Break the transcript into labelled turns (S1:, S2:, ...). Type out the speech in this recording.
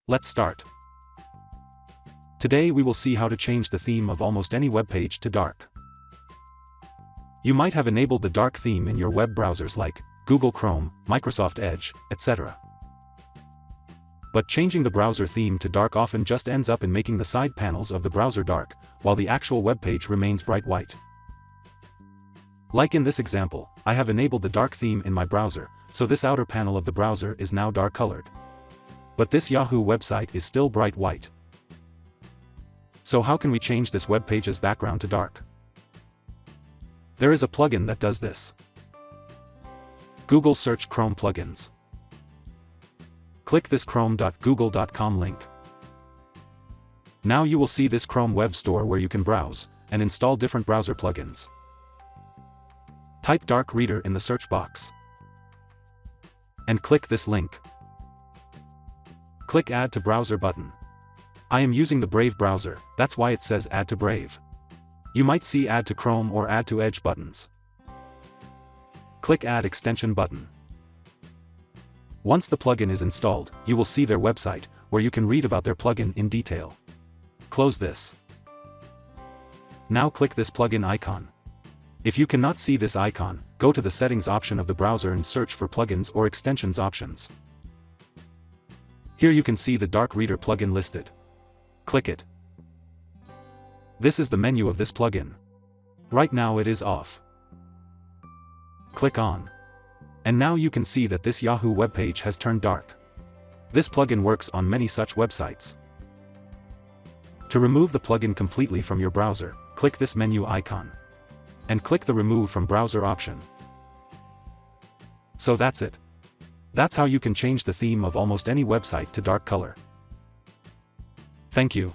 S1: Let's start. Today we will see how to change the theme of almost any web page to dark. You might have enabled the dark theme in your web browsers like Google Chrome, Microsoft Edge, etc. But changing the browser theme to dark often just ends up in making the side panels of the browser dark, while the actual web page remains bright white. Like in this example, I have enabled the dark theme in my browser, so this outer panel of the browser is now dark colored. But this Yahoo website is still bright white. So how can we change this web page's background to dark? There is a plugin that does this. Google Search Chrome Plugins. Click this chrome.google.com link. Now you will see this Chrome web store where you can browse and install different browser plugins. Type Dark Reader in the search box. And click this link. Click Add to Browser button. I am using the Brave browser, that's why it says Add to Brave. You might see Add to Chrome or Add to Edge buttons. Click Add Extension button. Once the plugin is installed, you will see their website, where you can read about their plugin in detail. Close this. Now click this plugin icon. If you cannot see this icon, go to the Settings option of the browser and search for Plugins or Extensions options. Here you can see the Dark Reader plugin listed. Click it. This is the menu of this plugin. Right now it is off. Click on. And now you can see that this Yahoo web page has turned dark. This plugin works on many such websites. To remove the plugin completely from your browser, click this menu icon. And click the Remove from Browser option. So that's it. That's how you can change the theme of almost any website to dark color. Thank you.